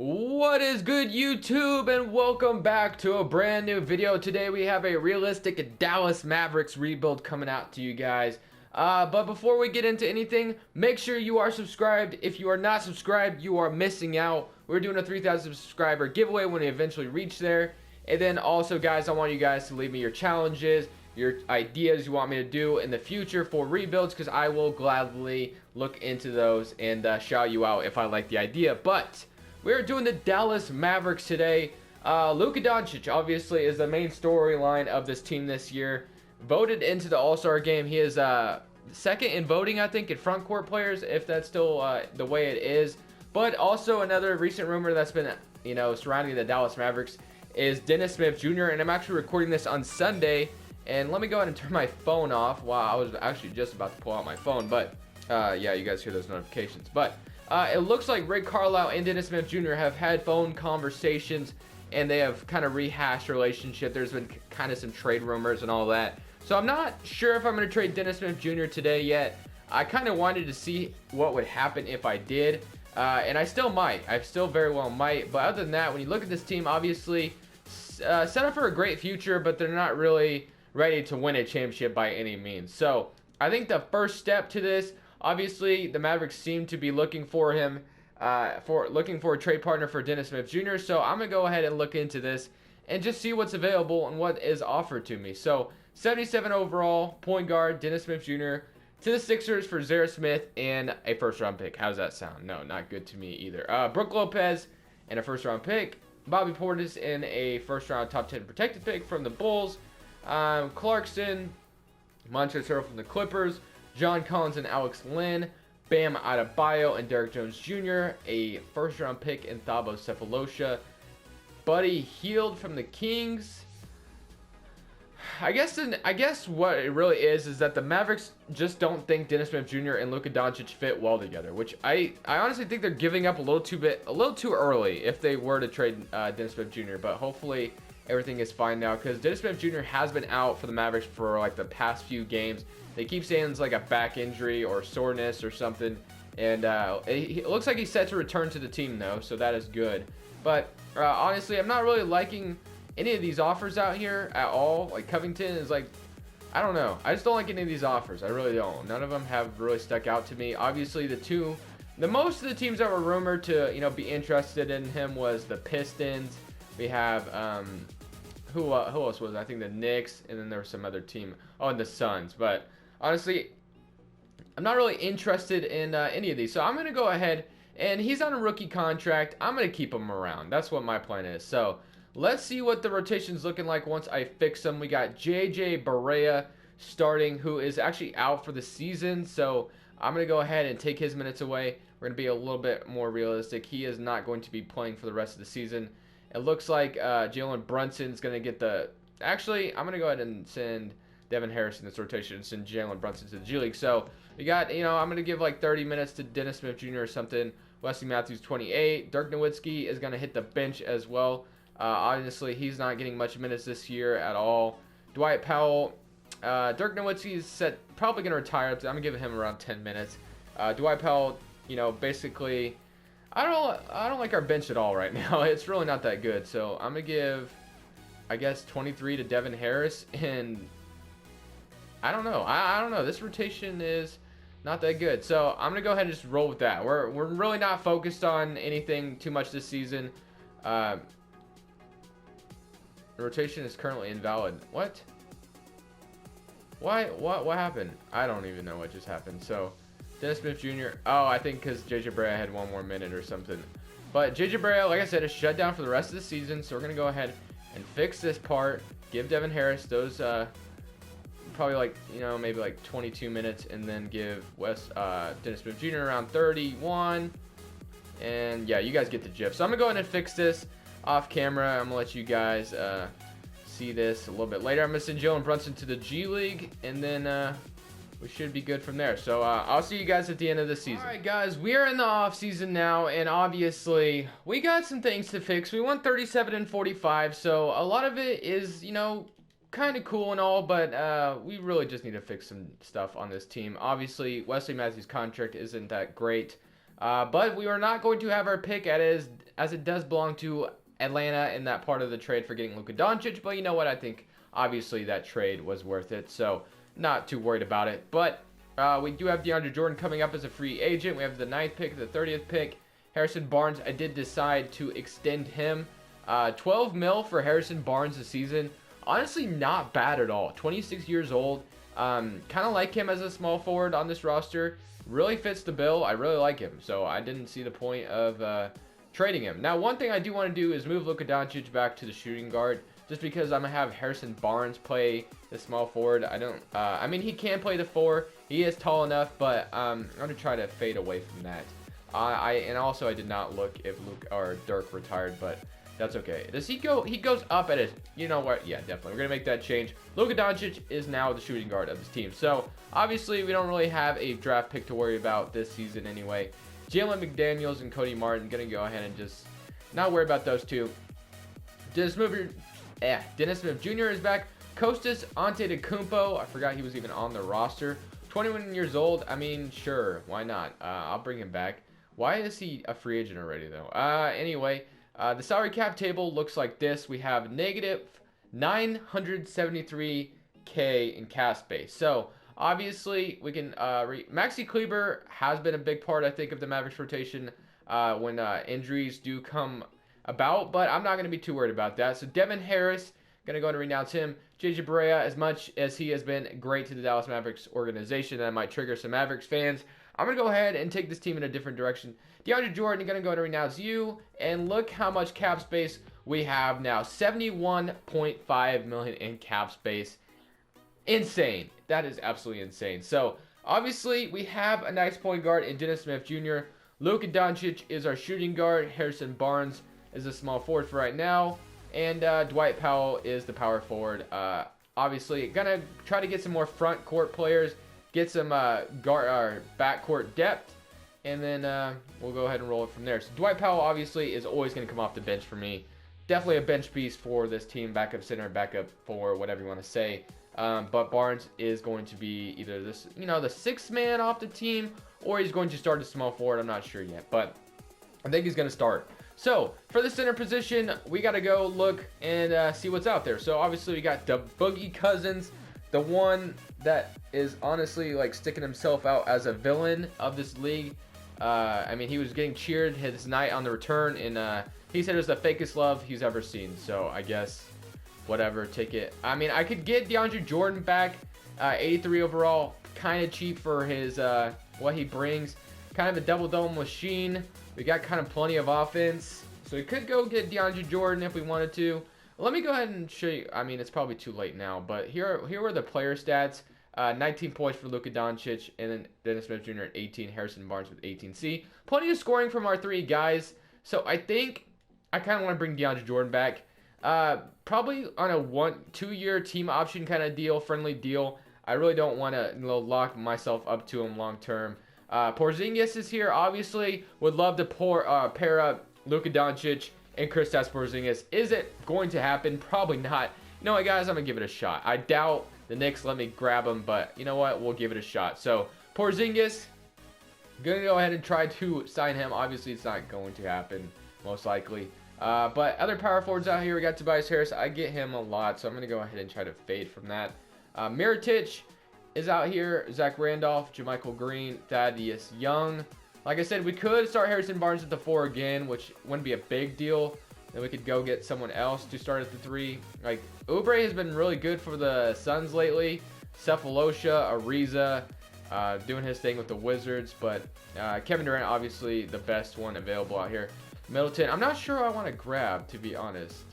What is good, YouTube, and welcome back to a brand new video. Today we have a realistic Dallas Mavericks rebuild coming out to you guys. But before we get into anything, make sure you are subscribed. If you are not subscribed, you are missing out. We're doing a 3,000 subscriber giveaway when we eventually reach there. And then also, guys, I want you guys to leave me your challenges, your ideas you want me to do in the future for rebuilds, because I will gladly look into those and shout you out if I like the idea. But we're doing the Dallas Mavericks today. Luka Doncic obviously is the main storyline of this team this year. Voted into the All-Star game. He is second in voting, I think, in front court players, if that's still the way it is. But also another recent rumor that's been, surrounding the Dallas Mavericks is Dennis Smith Jr. And I'm actually recording this on Sunday. And let me go ahead and turn my phone off. Wow, I was actually just about to pull out my phone. But yeah, you guys hear those notifications. But it looks like Rick Carlisle and Dennis Smith Jr. have had phone conversations, and they have kind of rehashed relationship. There's been kind of some trade rumors and all that. So I'm not sure if I'm going to trade Dennis Smith Jr. today yet. I kind of wanted to see what would happen if I did. And I still might. I still very well might. But other than that, when you look at this team, obviously set up for a great future, but they're not really ready to win a championship by any means. So I think the first step to this, obviously, the Mavericks seem to be looking for him, looking for a trade partner for Dennis Smith Jr. So I'm going to go ahead and look into this and just see what's available and what is offered to me. So 77 overall, point guard, Dennis Smith Jr. to the Sixers for Zara Smith and a first-round pick. How does that sound? No, not good to me either. Brook Lopez and a first-round pick. Bobby Portis and a first-round top 10 protected pick from the Bulls. Clarkson, Montrezl Harrell from the Clippers. John Collins and Alex Len, Bam Adebayo and Derrick Jones Jr., a first-round pick in Thabo Sefolosha, Buddy Hield from the Kings. I guess what it really is that the Mavericks just don't think Dennis Smith Jr. and Luka Doncic fit well together, which I honestly think they're giving up a little too early if they were to trade Dennis Smith Jr. But hopefully everything is fine now, because Dennis Smith Jr. has been out for the Mavericks for like the past few games. They keep saying it's like a back injury or soreness or something. And it looks like he's set to return to the team, though, so that is good. But honestly, I'm not really liking any of these offers out here at all. Like Covington is like, I don't know. I just don't like any of these offers. I really don't. None of them have really stuck out to me. Obviously, the most of the teams that were rumored to, be interested in him was the Pistons. We have, who else was it? I think the Knicks, and then there was some other team. Oh, and the Suns. But honestly, I'm not really interested in any of these. So I'm going to go ahead, and he's on a rookie contract. I'm going to keep him around. That's what my plan is. So let's see what the rotation's looking like once I fix them. We got JJ Barea starting, who is actually out for the season. So I'm going to go ahead and take his minutes away. We're going to be a little bit more realistic. He is not going to be playing for the rest of the season. It looks like Jalen Brunson's going to get the... Actually, I'm going to go ahead and send Devin Harris in this rotation and send Jalen Brunson to the G League. So we got, I'm going to give like 30 minutes to Dennis Smith Jr. or something. Wesley Matthews, 28. Dirk Nowitzki is going to hit the bench as well. Honestly, he's not getting much minutes this year at all. Dwight Powell. Dirk Nowitzki is probably going to retire. I'm going to give him around 10 minutes. Dwight Powell, basically... I don't like our bench at all right now. It's really not that good. So I'm going to give, I guess, 23 to Devin Harris. And I don't know. I don't know. This rotation is not that good. So I'm going to go ahead and just roll with that. We're really not focused on anything too much this season. The rotation is currently invalid. What? Why? What happened? I don't even know what just happened. So Dennis Smith Jr. Oh, I think because JJ Barea had one more minute or something. But JJ Barea, like I said, is shut down for the rest of the season. So we're going to go ahead and fix this part. Give Devin Harris those, probably like, maybe like 22 minutes. And then give Dennis Smith Jr. around 31. And yeah, you guys get the gist. So I'm going to go ahead and fix this off camera. I'm going to let you guys see this a little bit later. I'm going to send Jalen Brunson to the G League. And then... we should be good from there. So I'll see you guys at the end of the season. All right, guys, we are in the off season now, and obviously we got some things to fix. We won 37 and 45, so a lot of it is, kind of cool and all, but we really just need to fix some stuff on this team. Obviously, Wesley Matthews' contract isn't that great. But we are not going to have our pick as it does belong to Atlanta in that part of the trade for getting Luka Doncic. But you know what? I think obviously that trade was worth it, so not too worried about it. But we do have DeAndre Jordan coming up as a free agent. We have the 9th pick, the 30th pick. Harrison Barnes, I did decide to extend him. 12 mil for Harrison Barnes this season. Honestly, not bad at all. 26 years old. Kind of like him as a small forward on this roster. Really fits the bill. I really like him. So I didn't see the point of trading him. Now, one thing I do want to do is move Luka Doncic back to the shooting guard. Just because I'm going to have Harrison Barnes play the small forward. I mean, he can play the 4. He is tall enough, but I'm going to try to fade away from that. And also I did not look if Luke or Dirk retired, but that's okay. Does he go? He goes up at it. You know what? Yeah, definitely. We're going to make that change. Luka Doncic is now the shooting guard of this team. So, obviously, we don't really have a draft pick to worry about this season anyway. Jalen McDaniels and Cody Martin going to go ahead and just not worry about those two. Dennis Smith Jr. is back. Kostas Antetokounmpo. I forgot he was even on the roster. 21 years old. I mean, sure. Why not? I'll bring him back. Why is he a free agent already, though? Anyway, the salary cap table looks like this. We have negative $973K in cap space. So, obviously, we can... Maxi Kleber has been a big part, I think, of the Mavericks rotation when injuries do come about. But I'm not going to be too worried about that. So, Devin Harris, going to go ahead and renounce him. JJ Barea, as much as he has been great to the Dallas Mavericks organization, that might trigger some Mavericks fans. I'm going to go ahead and take this team in a different direction. DeAndre Jordan, going to go ahead and renounce you. And look how much cap space we have now. $71.5 million in cap space. Insane. That is absolutely insane. So, obviously, we have a nice point guard in Dennis Smith Jr. Luka Doncic is our shooting guard. Harrison Barnes is a small forward for right now. And Dwight Powell is the power forward. Obviously, going to try to get some more front court players. Get some backcourt depth. And then we'll go ahead and roll it from there. So Dwight Powell, obviously, is always going to come off the bench for me. Definitely a bench piece for this team. Backup center, backup forward, whatever you want to say. But Barnes is going to be either the 6th man off the team, or he's going to start a small forward. I'm not sure yet, but I think he's going to start. So, for the center position, we got to go look and see what's out there. So, obviously, we got the Boogie Cousins, the one that is honestly like sticking himself out as a villain of this league. I mean, he was getting cheered his night on the return, and he said it was the fakest love he's ever seen. So, I guess, whatever, take it. I mean, I could get DeAndre Jordan back, 83 overall, kind of cheap for his what he brings. Kind of a double-double machine. We got kind of plenty of offense. So we could go get DeAndre Jordan if we wanted to. Let me go ahead and show you. I mean, it's probably too late now. But here were the player stats. 19 points for Luka Doncic. And then Dennis Smith Jr. at 18. Harrison Barnes with 18. See, plenty of scoring from our 3 guys. So I think I kind of want to bring DeAndre Jordan back. Probably on a 1-2-year team option kind of deal. Friendly deal. I really don't want to lock myself up to him long term. Porzingis is here, obviously. Would love to pair up Luka Doncic and Kristaps Porzingis. Is it going to happen? Probably not. You know what, guys? I'm going to give it a shot. I doubt the Knicks let me grab him, but you know what? We'll give it a shot. So, Porzingis, going to go ahead and try to sign him. Obviously, it's not going to happen, most likely. But other power forwards out here, we got Tobias Harris. I get him a lot, so I'm going to go ahead and try to fade from that. Mirotic is out here. Zach Randolph, JaMychal Green, Thaddeus Young. Like I said, we could start Harrison Barnes at the 4 again, which wouldn't be a big deal. Then we could go get someone else to start at the 3. Like, Oubre has been really good for the Suns lately. Cephalosha, Ariza, doing his thing with the Wizards. But Kevin Durant, obviously, the best one available out here. Middleton, I'm not sure I want to grab, to be honest.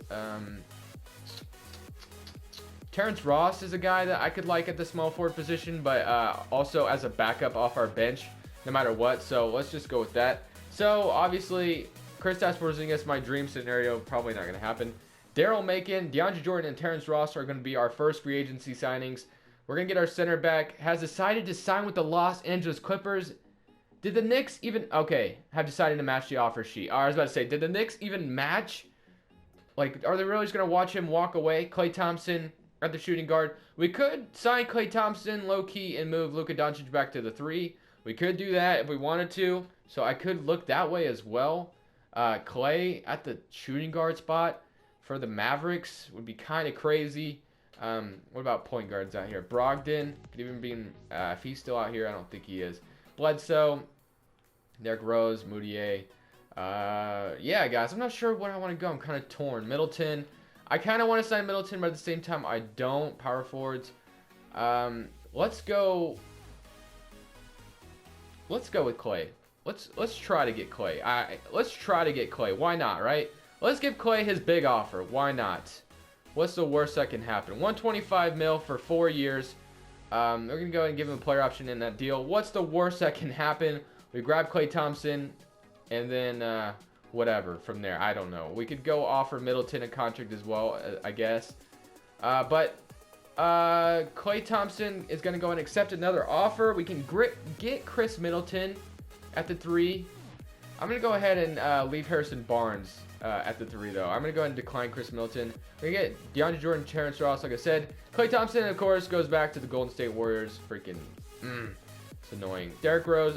Terrence Ross is a guy that I could like at the small forward position, but also as a backup off our bench, no matter what. So let's just go with that. So obviously, Kristaps Porzingis, my dream scenario, probably not going to happen. Daryl Macon, DeAndre Jordan, and Terrence Ross are going to be our first free agency signings. We're going to get our center back. Has decided to sign with the Los Angeles Clippers. Did the Knicks even... Okay, have decided to match the offer sheet. I was about to say, did the Knicks even match? Like, are they really just going to watch him walk away? Klay Thompson at the shooting guard. We could sign Klay Thompson low-key and move Luka Doncic back to the 3. We could do that if we wanted to. So I could look that way as well. Clay at the shooting guard spot for the Mavericks would be kind of crazy. What about point guards out here? Brogdon could even be, if he's still out here, I don't think he is. Bledsoe, Derrick Rose, Moutier. Yeah, guys, I'm not sure where I want to go. I'm kind of torn. Middleton. I kind of want to sign Middleton, but at the same time, I don't. Power forwards. Let's go with Clay. Let's try to get Clay. Let's try to get Clay. Why not, right? Let's give Clay his big offer. Why not? What's the worst that can happen? 125 mil for 4 years. We're gonna go ahead and give him a player option in that deal. What's the worst that can happen? We grab Klay Thompson, and then whatever from there. I don't know. We could go offer Middleton a contract as well, I guess. But Klay Thompson is going to go and accept another offer. We can get Chris Middleton at the 3. I'm going to go ahead and leave Harrison Barnes at the 3, though. I'm going to go ahead and decline Chris Middleton. We're going to get DeAndre Jordan, Terrence Ross, like I said. Klay Thompson, of course, goes back to the Golden State Warriors. Freaking, it's annoying. Derrick Rose,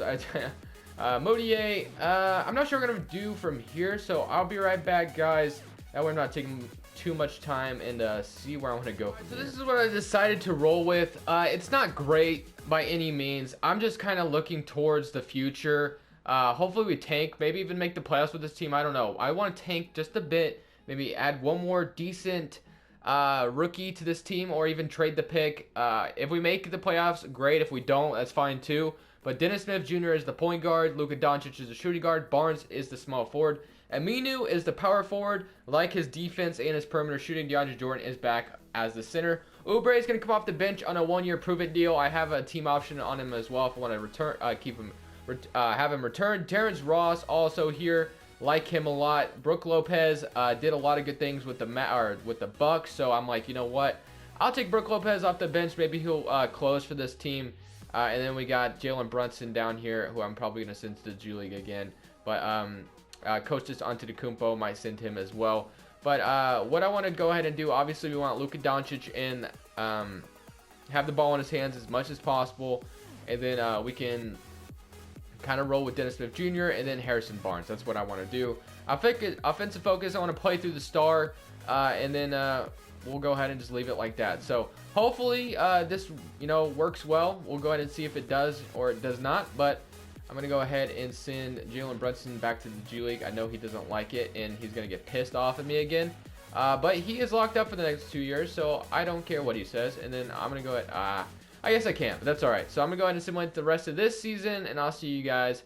Moutier, I'm not sure what I'm going to do from here, so I'll be right back, guys. That way I'm not taking too much time and see where I want to go from here. This is what I decided to roll with. It's not great by any means. I'm just kind of looking towards the future. Hopefully we tank, maybe even make the playoffs with this team. I don't know. I want to tank just a bit, maybe add one more decent rookie to this team, or even trade the pick. If we make the playoffs, great. If we don't, that's fine too. But Dennis Smith Jr. is the point guard. Luka Doncic is the shooting guard. Barnes is the small forward. Aminu is the power forward. Like his defense and his perimeter shooting, DeAndre Jordan is back as the center. Oubre is going to come off the bench on a 1-year prove-it deal. I have a team option on him as well if I want to return, have him return. Terrence Ross also here. Like him a lot. Brook Lopez did a lot of good things with the Bucks. So I'm like, you know what? I'll take Brook Lopez off the bench. Maybe he'll close for this team. And then we got Jalen Brunson down here, who I'm probably going to send to the G League again. But Kostas Antetokounmpo might send him as well. But what I want to go ahead and do, obviously we want Luka Doncic in, have the ball in his hands as much as possible. And then we can kind of roll with Dennis Smith Jr. and then Harrison Barnes. That's what I want to do. Offensive focus, I want to play through the star. And then we'll go ahead and just leave it like that. So hopefully this works well. We'll go ahead and see if it does or it does not. But I'm going to go ahead and send Jalen Brunson back to the G League. I know he doesn't like it, and he's going to get pissed off at me again. But he is locked up for the next 2 years, so I don't care what he says. And then I'm going to go ahead. I guess I can't, but that's all right. So I'm going to go ahead and simulate the rest of this season, and I'll see you guys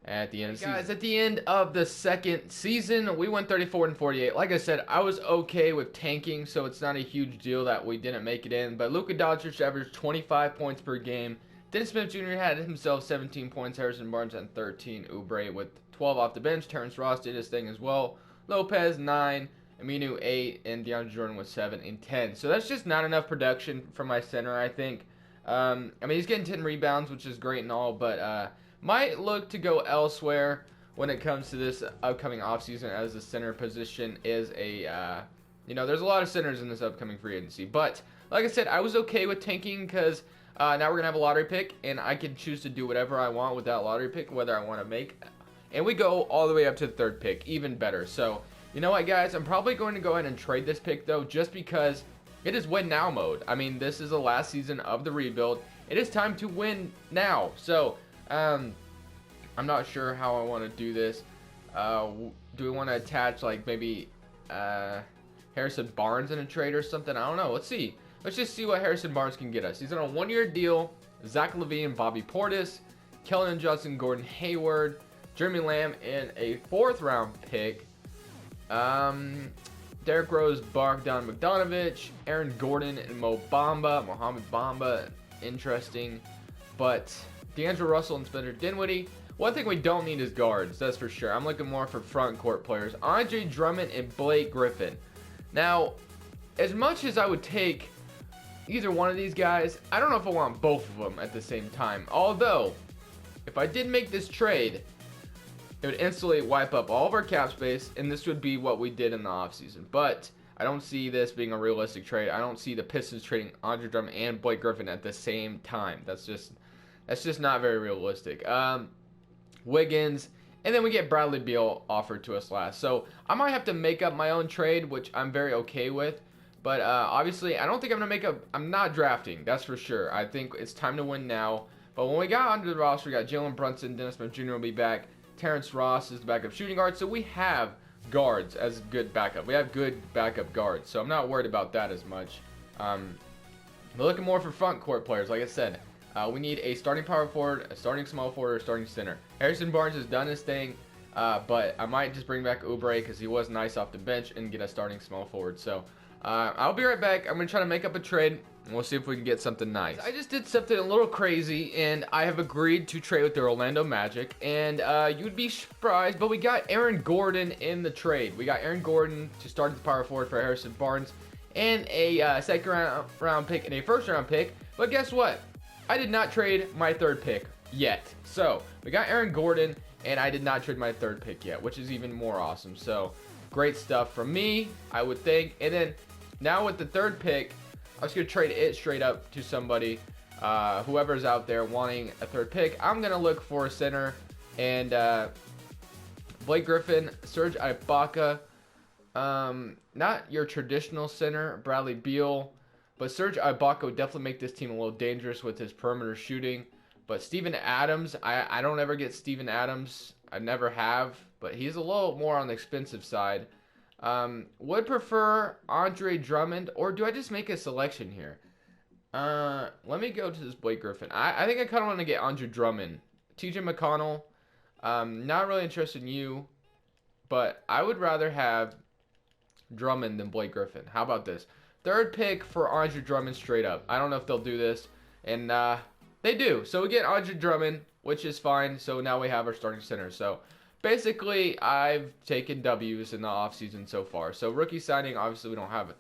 at the end of the season. Guys, at the end of the second season, we went 34-48. Like I said, I was okay with tanking, so it's not a huge deal that we didn't make it in. But Luka Doncic averaged 25 points per game. Dennis Smith Jr. had himself 17 points. Harrison Barnes had 13. Oubre with 12 off the bench. Terrence Ross did his thing as well. Lopez 9. Aminu 8. And DeAndre Jordan was 7 and 10. So that's just not enough production for my center, I think. I mean, he's getting 10 rebounds, which is great and all, but might look to go elsewhere when it comes to this upcoming offseason, as the center position is a, there's a lot of centers in this upcoming free agency. But like I said, I was okay with tanking because now we're going to have a lottery pick, and I can choose to do whatever I want with that lottery pick, whether I want to make. And we go all the way up to the 3rd pick, even better. So, you know what, guys? I'm probably going to go ahead and trade this pick, though, just because it is win now mode. I mean, this is the last season of the rebuild. It is time to win now. So, I'm not sure how I want to do this. Do we want to attach, like, maybe Harrison Barnes in a trade or something? I don't know. Let's see. Let's just see what Harrison Barnes can get us. He's on a 1-year deal. Zach LaVine, Bobby Portis, Keldon Johnson, Gordon Hayward, Jeremy Lamb, and a 4th-round pick. Derrick Rose, Bogdan Bogdanovic, Aaron Gordon, and Mohamed Bamba. Interesting. But D'Angelo Russell and Spencer Dinwiddie. One thing we don't need is guards, that's for sure. I'm looking more for front court players. Andre Drummond and Blake Griffin. Now, as much as I would take either one of these guys, I don't know if I want both of them at the same time. Although, if I did make this trade, it would instantly wipe up all of our cap space, and this would be what we did in the offseason. But I don't see this being a realistic trade. I don't see the Pistons trading Andre Drummond and Blake Griffin at the same time. That's just That's just not very realistic. Wiggins, and then we get Bradley Beal offered to us last. So I might have to make up my own trade, which I'm very okay with. But obviously, I don't think I'm going to make up. I'm not drafting, that's for sure. I think it's time to win now. But when we got onto the roster, we got Jalen Brunson, Dennis Smith Jr. will be back. Terrence Ross is the backup shooting guard. So we have guards as good backup. We have good backup guards. So I'm not worried about that as much. We're looking more for front court players. Like I said, we need a starting power forward, a starting small forward, or a starting center. Harrison Barnes has done his thing, but I might just bring back Oubre because he was nice off the bench and get a starting small forward. So I'll be right back. I'm going to try to make up a trade, and we'll see if we can get something nice. I just did something a little crazy, and I have agreed to trade with the Orlando Magic. And you'd be surprised, but we got Aaron Gordon in the trade. We got Aaron Gordon to start at the power forward for Harrison Barnes, and a second round pick and a first round pick. But guess what? I did not trade my third pick yet. So we got Aaron Gordon, and I did not trade my third pick yet, which is even more awesome. So great stuff from me, I would think. And then now with the third pick, I was going to trade it straight up to somebody, whoever's out there wanting a third pick. I'm going to look for a center, and Blake Griffin, Serge Ibaka. Not your traditional center, Bradley Beal, but Serge Ibaka would definitely make this team a little dangerous with his perimeter shooting. But Steven Adams, I don't ever get Steven Adams. I never have, but he's a little more on the expensive side. Would prefer Andre Drummond, or do I just make a selection here? Let me go to this Blake Griffin. I think I kind of want to get Andre Drummond. TJ McConnell, not really interested in you, but I would rather have Drummond than Blake Griffin. How about this? Third pick for Andre Drummond straight up. I don't know if they'll do this, and they do. So we get Andre Drummond, which is fine. So now we have our starting center. So basically, I've taken W's in the offseason so far. So rookie signing, obviously we don't have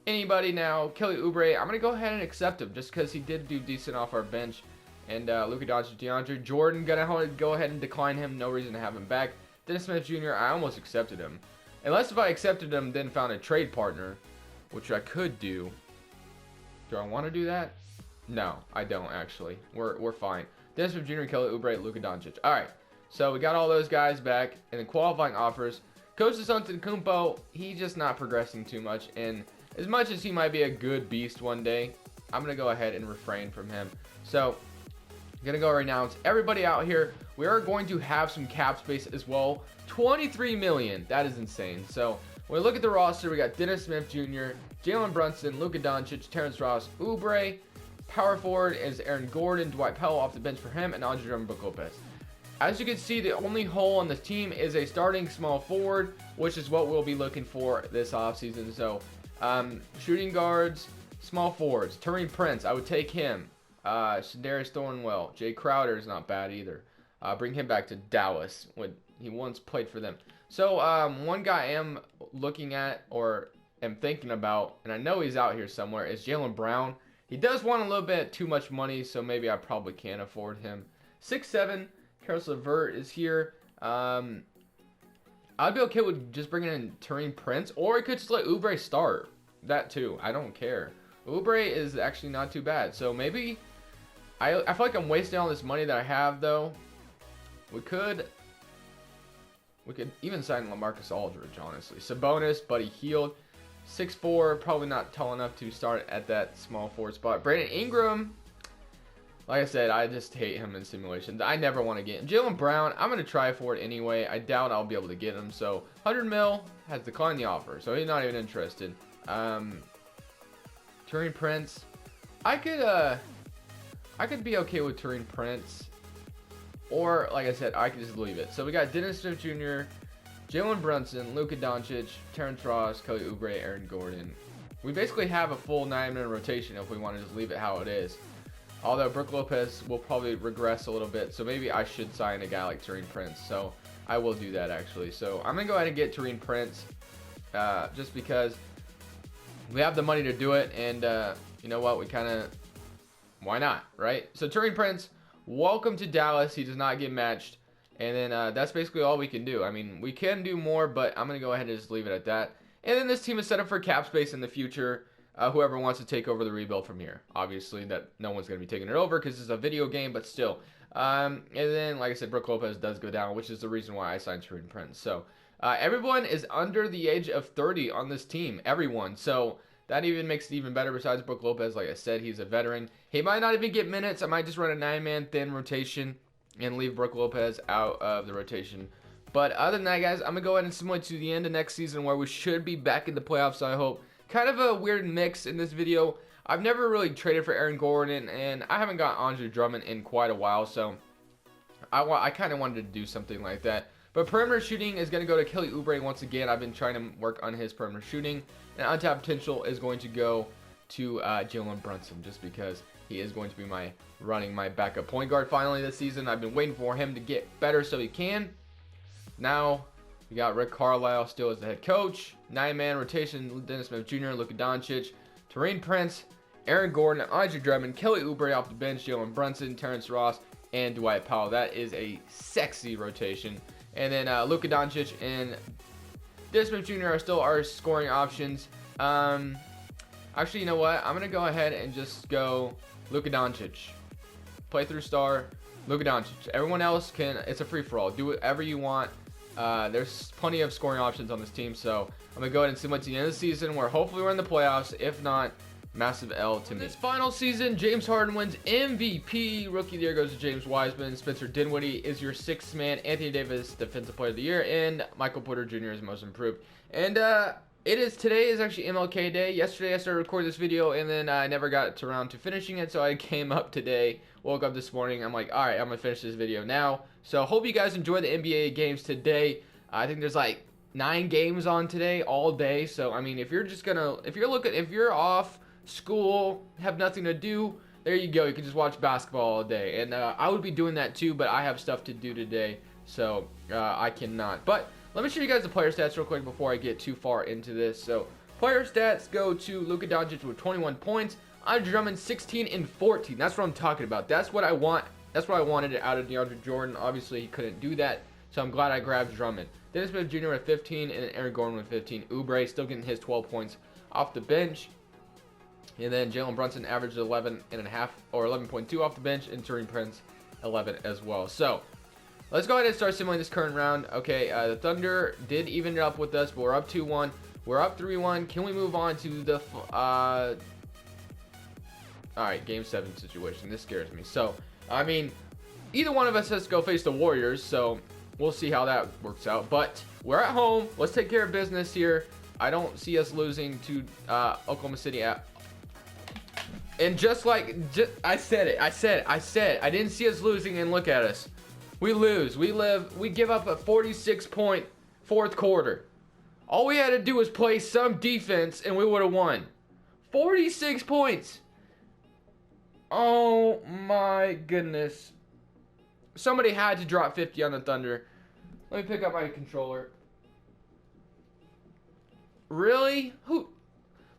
anybody now. Kelly Oubre, I'm going to go ahead and accept him just because he did do decent off our bench. And Luka Doncic, DeAndre Jordan, going to go ahead and decline him. No reason to have him back. Dennis Smith Jr., I almost accepted him. Unless if I accepted him, then found a trade partner, which I could do. Do I want to do that? No, I don't actually. We're fine. Dennis Smith Jr., Kelly Oubre, Luka Doncic. All right, so we got all those guys back, and then qualifying offers. Coach Antetokounmpo, he's just not progressing too much, and as much as he might be a good beast one day, I'm gonna go ahead and refrain from him. So I'm gonna go right now. It's everybody out here. We are going to have some cap space as well. 23 million. That is insane. So when we look at the roster, we got Dennis Smith Jr., Jalen Brunson, Luka Doncic, Terrence Ross, Oubre. Power forward is Aaron Gordon, Dwight Powell off the bench for him, and Andre Drummond, Brook Lopez. As you can see, the only hole on the team is a starting small forward, which is what we'll be looking for this offseason. So shooting guards, small forwards. Taurean Prince, I would take him. Shadarius Thornwell. Jay Crowder is not bad either. Bring him back to Dallas when he once played for them. So one guy I am looking at or am thinking about, and I know he's out here somewhere, is Jalen Brown. He does want a little bit too much money, so maybe I probably can't afford him. 6'7", Karis LeVert is here. I'd be okay with just bringing in Taurean Prince, or I could just let Oubre start. That too. I don't care. Oubre is actually not too bad. So maybe I feel like I'm wasting all this money that I have, though. We could even sign LaMarcus Aldridge, honestly. Sabonis, but he healed. 6'4", probably not tall enough to start at that small forward spot. Brandon Ingram, like I said, I just hate him in simulations. I never want to get him. Jalen Brown, I'm going to try for it anyway. I doubt I'll be able to get him. So 100 mil has declined the offer, so he's not even interested. Taurean Prince, I could be okay with Taurean Prince, or like I said, I could just leave it. So we got Dennis Smith Jr., Jalen Brunson, Luka Doncic, Terrence Ross, Kelly Oubre, Aaron Gordon. We basically have a full 9-man rotation if we want to just leave it how it is. Although Brook Lopez will probably regress a little bit, so maybe I should sign a guy like Taurean Prince. So I will do that actually. So I'm going to go ahead and get Taurean Prince just because we have the money to do it. And you know what? Why not, right? So Taurean Prince, welcome to Dallas. He does not get matched. And then that's basically all we can do. I mean, we can do more, but I'm going to go ahead and just leave it at that. And then this team is set up for cap space in the future. whoever wants to take over the rebuild from here. Obviously, that no one's going to be taking it over because it's a video game, but still. And then, like I said, Brook Lopez does go down, which is the reason why I signed Taurean Prince. So, everyone is under the age of 30 on this team. Everyone. So, that even makes it even better besides Brook Lopez. Like I said, he's a veteran. He might not even get minutes. I might just run a 9-man thin rotation and leave Brook Lopez out of the rotation. But other than that, guys, I'm going to go ahead and simulate to the end of next season where we should be back in the playoffs, I hope. Kind of a weird mix in this video. I've never really traded for Aaron Gordon, and I haven't got Andre Drummond in quite a while, so I kind of wanted to do something like that. But perimeter shooting is going to go to Kelly Oubre once again. I've been trying to work on his perimeter shooting. And untapped potential is going to go to Jalen Brunson just because he is going to be running my backup point guard finally this season. I've been waiting for him to get better so he can. Now, we got Rick Carlisle still as the head coach. 9-man rotation, Dennis Smith Jr., Luka Doncic, Taurean Prince, Aaron Gordon, Andre Drummond, Kelly Oubre off the bench, Jalen Brunson, Terrence Ross, and Dwight Powell. That is a sexy rotation. And then Luka Doncic and Dennis Smith Jr. are still our scoring options. Actually, you know what? I'm going to go ahead and just go Luka Doncic. Playthrough star, Luka Doncic. Everyone else it's a free-for-all. Do whatever you want. There's plenty of scoring options on this team, so I'm going to go ahead and simulate to the end of the season where hopefully we're in the playoffs. If not, massive L to me. This final season, James Harden wins MVP. Rookie of the Year goes to James Wiseman. Spencer Dinwiddie is your 6th man. Anthony Davis, Defensive Player of the Year. And Michael Porter Jr. is most improved. And today is actually MLK Day. Yesterday I started recording this video, and then I never got around to finishing it, so I came up today, woke up this morning. I'm like, alright, I'm going to finish this video now. So hope you guys enjoy the NBA games today. I think there's like 9 games on today all day. So I mean, if you're off school, have nothing to do, there you go. You can just watch basketball all day. And I would be doing that too, but I have stuff to do today, so I cannot. But let me show you guys the player stats real quick before I get too far into this. So player stats go to Luka Doncic with 21 points. Andre Drummond 16 and 14. That's what I'm talking about. That's what I want. That's what I wanted out of DeAndre Jordan. Obviously, he couldn't do that, so I'm glad I grabbed Drummond. Dennis Smith Jr. with 15 and Aaron Gordon with 15. Oubre still getting his 12 points off the bench. And then Jalen Brunson averaged 11.5 or 11.2 off the bench, and Taurean Prince 11 as well. So let's go ahead and start simulating this current round. Okay, the Thunder did even it up with us, but we're up 2-1. We're up 3-1. Can we move on to the all right, Game 7 situation? This scares me. So I mean, either one of us has to go face the Warriors, so we'll see how that works out. But we're at home. Let's take care of business here. I don't see us losing to Oklahoma City. And I said, I didn't see us losing, and look at us. We lose. We give up a 46-point fourth quarter. All we had to do was play some defense, and we would have won. 46 points. Oh my goodness. Somebody had to drop 50 on the Thunder. Let me pick up my controller. Really? Who?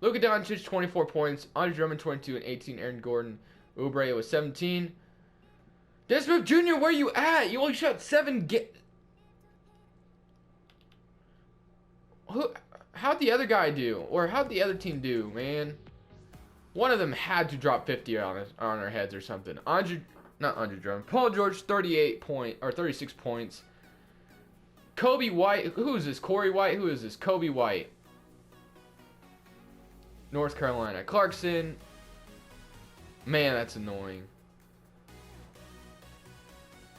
Luka Doncic 24 points. Andre Drummond 22 and 18. Aaron Gordon. Oubre was 17. Dennis Smith Jr., where you at? You only shot 7 How'd the other guy do? Or how'd the other team do, man? One of them had to drop 50 on our heads or something. Not Andre Drummond. Paul George, 36 points. Kobe White. Who is this? Corey White. Who is this? Kobe White. North Carolina. Clarkson. Man, that's annoying.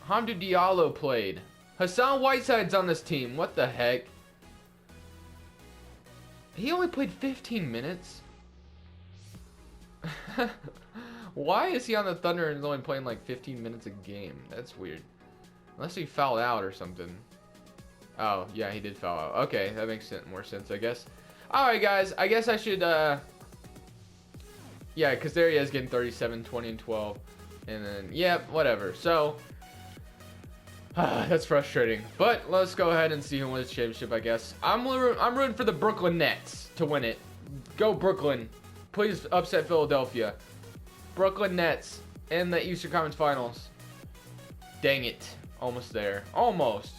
Hamdou Diallo played. Hassan Whiteside's on this team. What the heck? He only played 15 minutes. Why is he on the Thunder and is only playing like 15 minutes a game? That's weird. Unless he fouled out or something. Oh, yeah, he did foul out. Okay, that makes more sense, I guess. Alright, guys. I guess I should, yeah, because there he is getting 37, 20, and 12. And then, yeah, whatever. So, that's frustrating. But let's go ahead and see who wins the championship, I guess. I'm rooting for the Brooklyn Nets to win it. Go, Brooklyn. Please upset Philadelphia. Brooklyn Nets in the Eastern Conference Finals. Dang it. Almost there. Almost.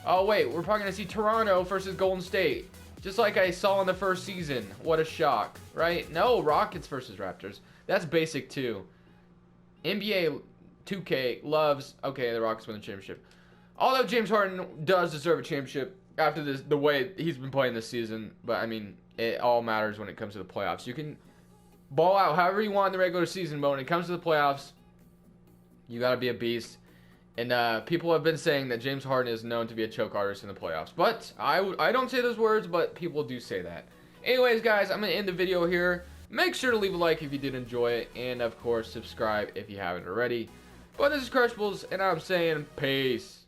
Oh, wait. We're probably going to see Toronto versus Golden State. Just like I saw in the first season. What a shock, right? No, Rockets versus Raptors. That's basic too. NBA 2K loves, okay, the Rockets win the championship. Although James Harden does deserve a championship after the way he's been playing this season. But, I mean, it all matters when it comes to the playoffs. You can ball out however you want in the regular season, but when it comes to the playoffs, you got to be a beast. And people have been saying that James Harden is known to be a choke artist in the playoffs. But I don't say those words, but people do say that. Anyways, guys, I'm going to end the video here. Make sure to leave a like if you did enjoy it. And, of course, subscribe if you haven't already. But this is Crushbles, and I'm saying peace.